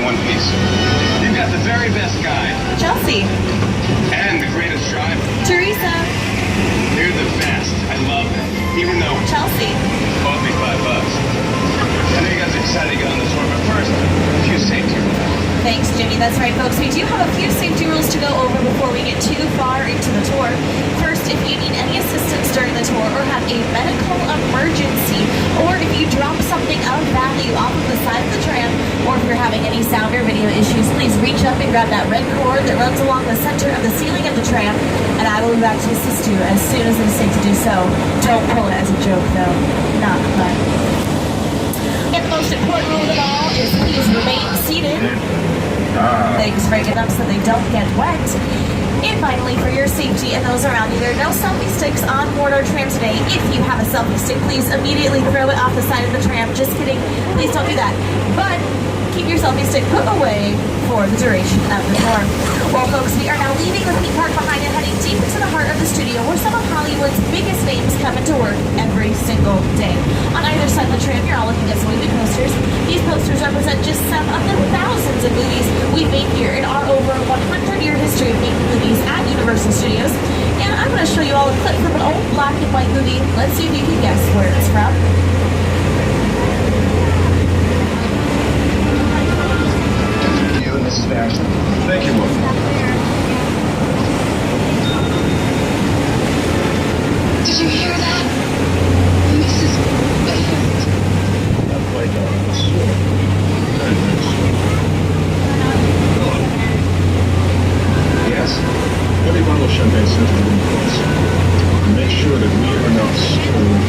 in one piece. You've got the very best guy. Chelsea. And the greatest driver. Teresa. You're the best. I love it. Even though Chelsea. cost me $5. I know you guys are excited to get on the tour, but first, a few safety rules. Thanks, Jimmy. That's right, folks. We do have a few safety rules to go over before we get too far into the tour. First, if you need any assistance during the tour or have a medical emergency, or if you drop something of value off of the side of the tram, or if you're having any sound or video issues, please reach up and grab that red cord that runs along the center of the ceiling of the tram, and I will be back to assist you as soon as it is safe to do so. Don't pull it as a joke, though. Not fun. And the most important rule of all is please remain seated. Things breaking up so they don't get wet. And finally, for your safety and those around you, there are no selfie sticks on board our tram today. If you have a selfie stick, please immediately throw it off the side of the tram. Just kidding. Please don't do that. But keep your selfie stick put away for the duration of the tour. Well, folks, we are now leaving the theme park behind and heading deep into the heart of the studio where some of Hollywood's biggest names come into work every single day. On either side of the tram, you're all looking at some movie posters. These posters represent just some of the thousands of movies we've made here in our over 100-year history of making movies at Universal Studios. And I'm going to show you all a clip from an old black and white movie. Let's see if you can guess where it's from. You and Mrs. Barrington. Thank you, Wolf. Did you hear that? Mrs. Barrington. Not quite, darling. Yes? Every bottle of champagne sent to the room for us. Make sure that we are not stolen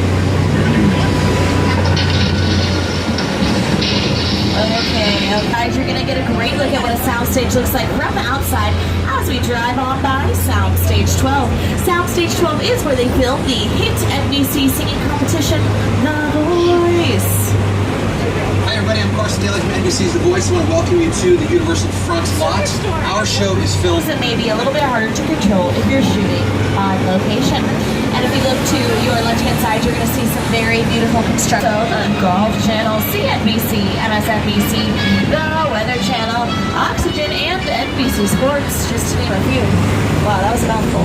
Okay, guys, you're gonna get a great look at what a soundstage looks like from the outside as we drive on by Soundstage 12. Soundstage 12 is where they film the hit NBC singing competition, The Voice. Hi everybody, I'm Carson Daly from NBC's The Voice. I want to welcome you to the Universal Front lot. Our show is filmed. It may be a little bit harder to control if you're shooting on location. And if we look to your left-hand side, you're going to see some very beautiful construction. So the Golf Channel, CNBC, MSNBC, the Weather Channel, Oxygen, and NBC Sports, just to name a few. Wow, that was a mouthful.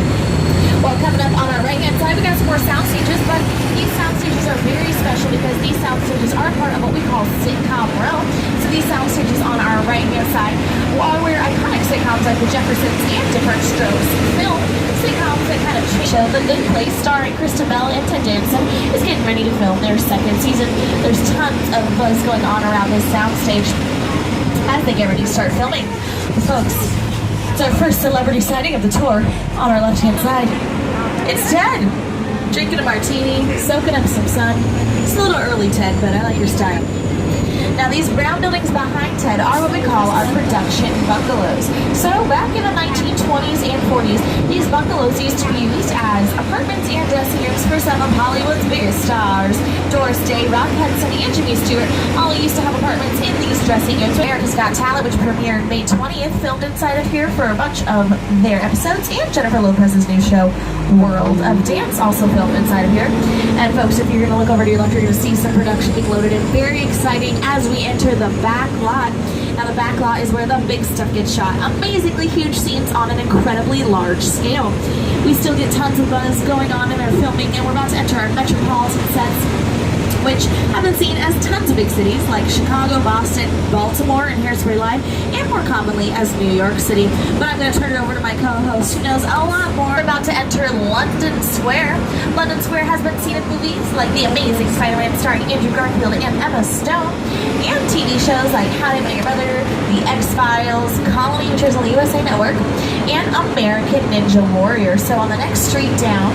Well, coming up on our right-hand side, we got some more sound stages, but these sound stages are very special because these sound stages are part of what we call sitcom realm. So these sound stages on our right-hand side are where iconic sitcoms like The Jeffersons and Different Strokes film. Sitcoms that kind of show The Good Place, starring Kristen Bell and Ted Danson, is getting ready to film their second season. There's tons of buzz going on around this soundstage as they get ready to start filming. Folks, it's our first celebrity sighting of the tour on our left-hand side. It's Ted, drinking a martini, soaking up some sun. It's a little early, Ted, but I like your style. Now, these brown buildings behind Ted are what we call our production bungalows. So, back in the 1920s and 40s, these bungalows used to be used as apartments and dressing rooms for some of Hollywood's biggest stars. Doris Day, Rock Hudson, and Jimmy Stewart all used to have apartments in these dressing rooms. America's Got Talent, which premiered May 20th, filmed inside of here for a bunch of their episodes, and Jennifer Lopez's new show, World of Dance, also filmed inside of here. And folks, if you're going to look over to your left, you're going to see some production being loaded in. Very exciting as we enter the back lot. Now, the back lot is where the big stuff gets shot. Amazingly huge scenes on an incredibly large scale. We still get tons of buzz going on in our filming, and we're about to enter our metropolitan sets, which have been seen as tons of big cities like Chicago, Boston, Baltimore, and Hairspray Live, and more commonly as New York City. But I'm going to turn it over to my co-host who knows a lot more. We're about to enter London Square. London Square has been seen in movies like The Amazing Spider-Man starring Andrew Garfield and Emma Stone, and TV shows like How to Met Your Mother, The X-Files, Colony, which is on the USA Network, and American Ninja Warrior. So on the next street down,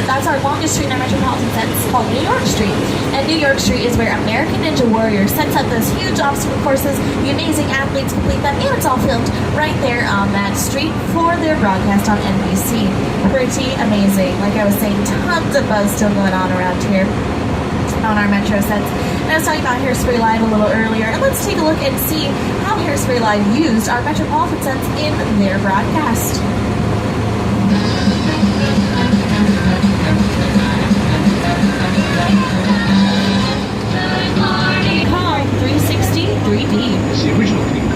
that's our longest street in our metropolitan set. It's called New York Street. And New York Street is where American Ninja Warrior sets up those huge obstacle courses. The amazing athletes complete them, and it's all filmed right there on that street for their broadcast on NBC. Pretty amazing. Like I was saying, tons of buzz still going on around here on our metro sets. And I was talking about Hairspray Live a little earlier, and let's take a look and see how Hairspray Live used our metropolitan sets in their broadcast. Kong 360 3D. It's the original King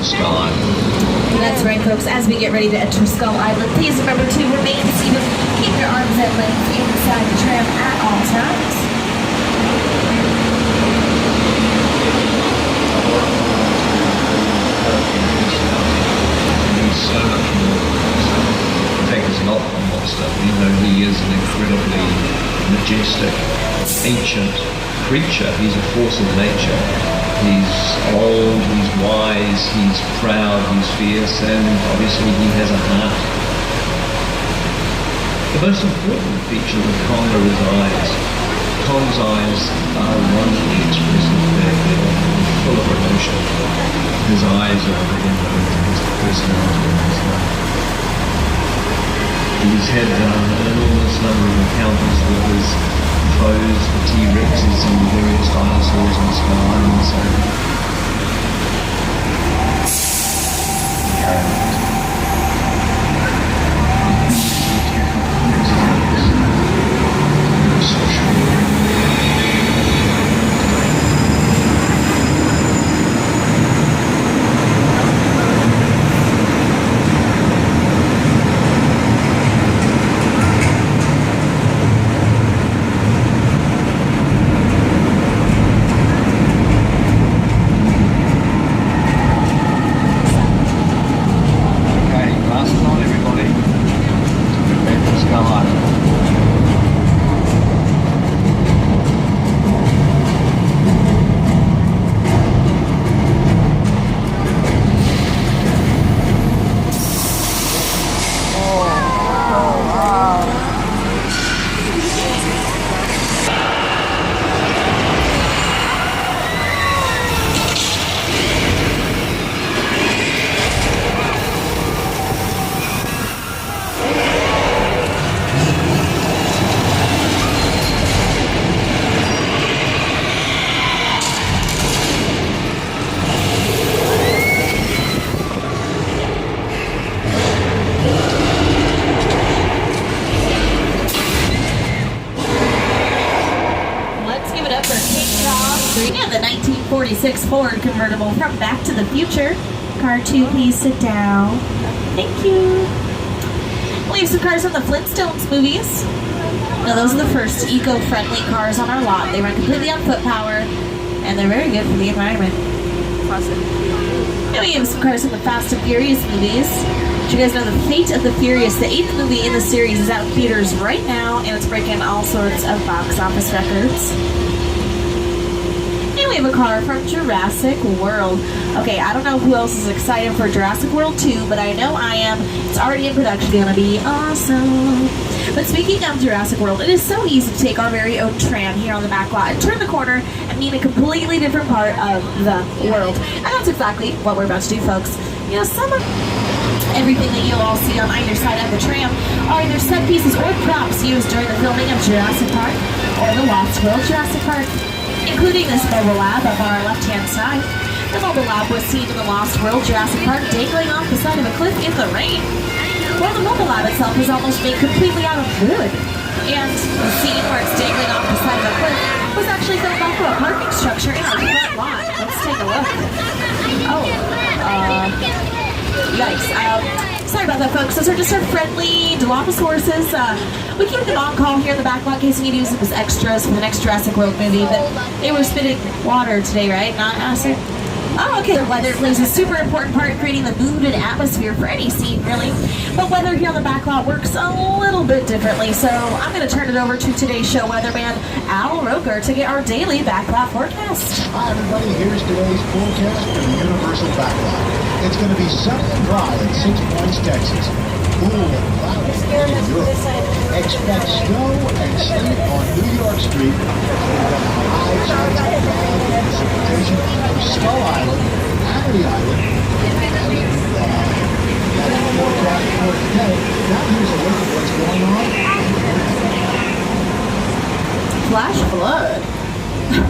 Skull Island. That's right, folks. As we get ready to enter Skull Island, please remember to remain seated. Keep your arms at length inside the tram at all times. He's so much more. Take us not on monster, even though he is an incredibly majestic, ancient creature. He's a force of nature. He's old, he's wise, he's proud, he's fierce, and obviously he has a heart. The most important feature of Kong are his eyes. Kong's eyes are wonderfully expressive. They're full of emotion. His eyes are his personality. He's had an enormous number of encounters with his foes, the T-Rexes and various dinosaurs and Skull Island. So And the 1946 Ford convertible from Back to the Future. Car 2, please sit down. Thank you. We have some cars from the Flintstones movies. Now those are the first eco-friendly cars on our lot. They run completely on foot power, and they're very good for the environment. And we have some cars from the Fast and Furious movies. Did you guys know The Fate of the Furious, the 8th movie in the series, is out in theaters right now, and it's breaking all sorts of box office records. And we have a car from Jurassic World. Okay, I don't know who else is excited for Jurassic World 2, but I know I am. It's already in production. It's gonna be awesome. But speaking of Jurassic World, it is so easy to take our very own tram here on the back lot and turn the corner and meet a completely different part of the world. And that's exactly what we're about to do, folks. You know, some of everything that you'll all see on either side of the tram are either set pieces or props used during the filming of Jurassic Park or the Lost World Jurassic Park, including this mobile lab up on our left-hand side. The mobile lab was seen in the Lost World Jurassic Park dangling off the side of a cliff in the rain. Well, the mobile lab itself is almost made completely out of wood. And the scene where it's dangling off the side of a cliff was actually filmed off of a parking structure in our front lot. Let's take a look. Yikes. Sorry about that, folks. Those are just our friendly Dilophosaurus. We keep them on call here in the back lot in case we need to use them as extras for the next Jurassic World movie. But they were spitting water today, right? Not acid? Oh, okay. The weather plays a super important part in creating the mood and atmosphere for any scene, really. But weather here on the back lot works a little bit differently, so I'm going to turn it over to today's show weatherman, Al Roker, to get our daily backlot forecast. Hi, everybody. Here's today's forecast for the Universal Backlot. It's going to be sunny and dry in 6 Points, Texas. Cool and cloudy in Europe. Expect snow and sleet on New York Street. We've got high chance of cloud and precipitation for Skull Island, Amity Island, and that's the forecast for today. Now here's a look at what's going on. Flash flood.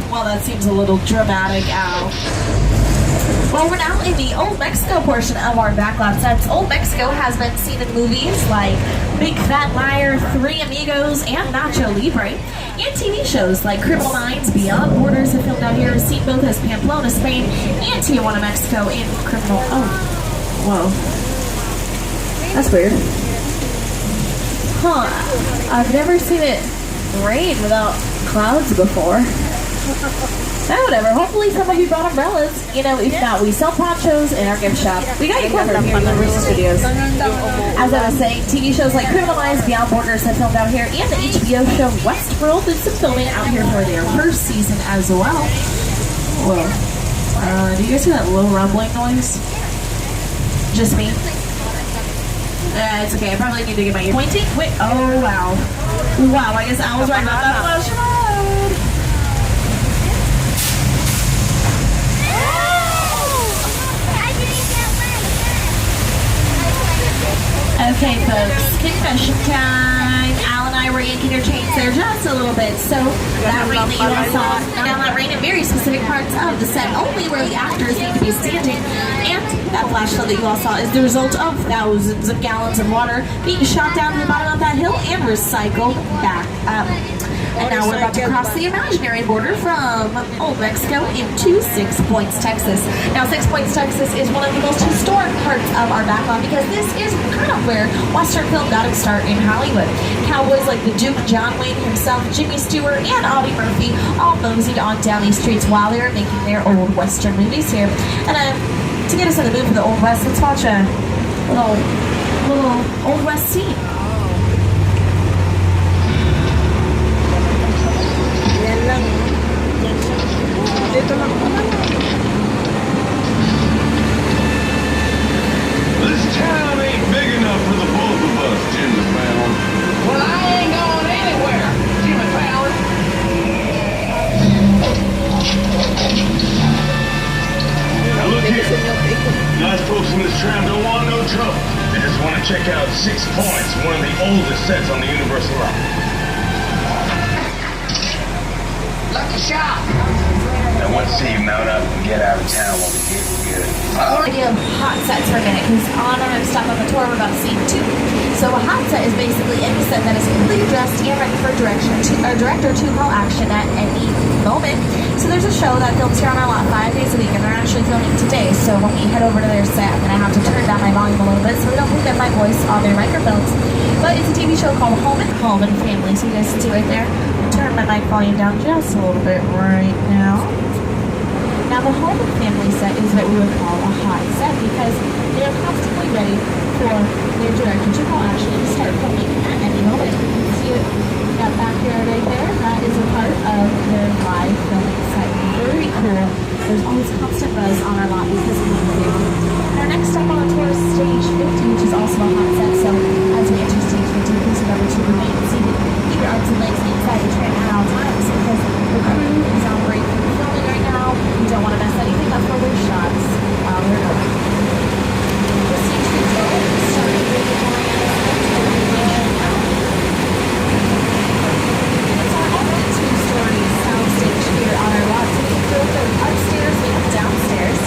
Well, that seems a little dramatic, Al. Well, we're now in the Old Mexico portion of our backlot sets. Old Mexico has been seen in movies like Big Fat Liar, Three Amigos, and Nacho Libre. And TV shows like Criminal Minds, Beyond Borders have filmed out here, seen both as Pamplona, Spain, and Tijuana, Mexico, and Criminal... Oh, whoa. That's weird. Huh, I've never seen it rain without clouds before. Oh, whatever. Hopefully some of you brought umbrellas. You know, if not, we sell ponchos in our gift shop. We got you covered here in the Universal Studios. As I was saying, TV shows like Criminal Minds, Beyond Borders have filmed out here, and the HBO show Westworld did some filming out here for their first season as well. Whoa. Do you guys hear that low rumbling noise? Just me? It's okay. I probably need to get my ear pointing. Wait. Oh, wow. Wow, I guess I was right about that flash road. Okay, folks, confession time. Al and I were yanking our chains there just a little bit. So that rain that you all saw, now that rain in very specific parts of the set, only where the actors need to be standing. And that flash flood that you all saw is the result of thousands of gallons of water being shot down to the bottom of that hill and recycled back up. And now we're about to cross the imaginary border from Old Mexico into Six Points, Texas. Now, Six Points, Texas is one of the most historic parts of our backlot because this is kind of where Western film got its start in Hollywood. Cowboys like the Duke, John Wayne himself, Jimmy Stewart, and Audie Murphy all moseyed on down these streets while they were making their old Western movies here. And to get us in the mood for the Old West, let's watch a little Old West scene. This town ain't big enough for the both of us, Jimmy Fallon. Well, I ain't going anywhere, Jimmy Fallon. Now look here. Nice folks in this tram don't want no trouble. They just want to check out 6 Points, one of the oldest sets on the Universal line. Lucky shot. Now once you mount up and get out of town when we get good. Idea of hot sets for a minute, because on our next stop on the tour we're about to see 2. So a hot set is basically any set that is completely dressed and ready for director to call action at any moment. So there's a show that films here on our lot 5 days a week, and they're actually filming today. So when we head over to their set, I'm gonna have to turn down my volume a little bit so we don't pick up my voice on their microphones. But it's a TV show called Home and Family. So you guys can see right there. Turn my mic volume down just a little bit right now. Now the Home and Family set is what we would call a hot set because they are constantly ready for their director to call action and start filming at any moment. You can see it back here right there. That is a part of their live filming set. Very cool. There's always constant buzz on our lot because of what we do. Our next stop on the tour is stage 50, which is also a hot set. So as we enter stage 50, please remember to remain seated. Keep your arms and legs inside the train at all times because the crew is on break from filming right now. We don't want to mess anything up for their shots while we're going. The stage control is starting with the It's our only 2-story sound stage here on our lot. So we can go upstairs and downstairs.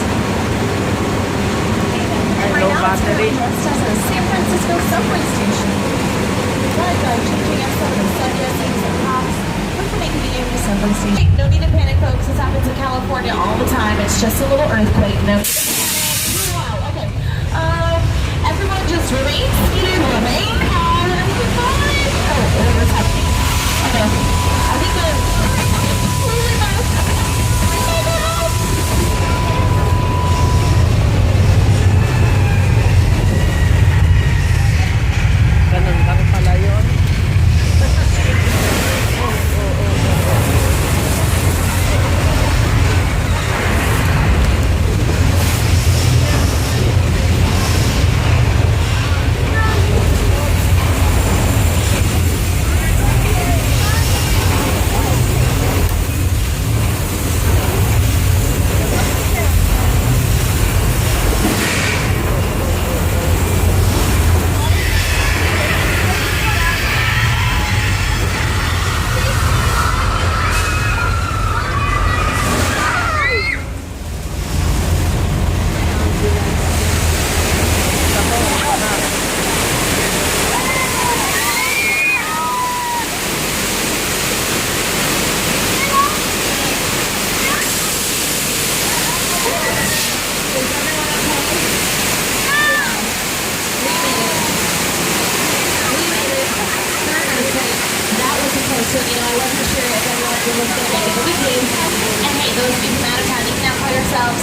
And right now it's currently dressed as a San Francisco subway station. But changing up some of the subjects and some props, we're making it into subway station. No need to panic, folks. This happens in California all the time. It's just a little earthquake. No need to panic. Wow, okay. Everyone just remain seated, remain calm, and everything's fine. Oh, whatever's happening. Okay. I think the... Ganun lang pala yun. You're just going to make it the weekdays. And hey, those of you from out of town, you can now call yourselves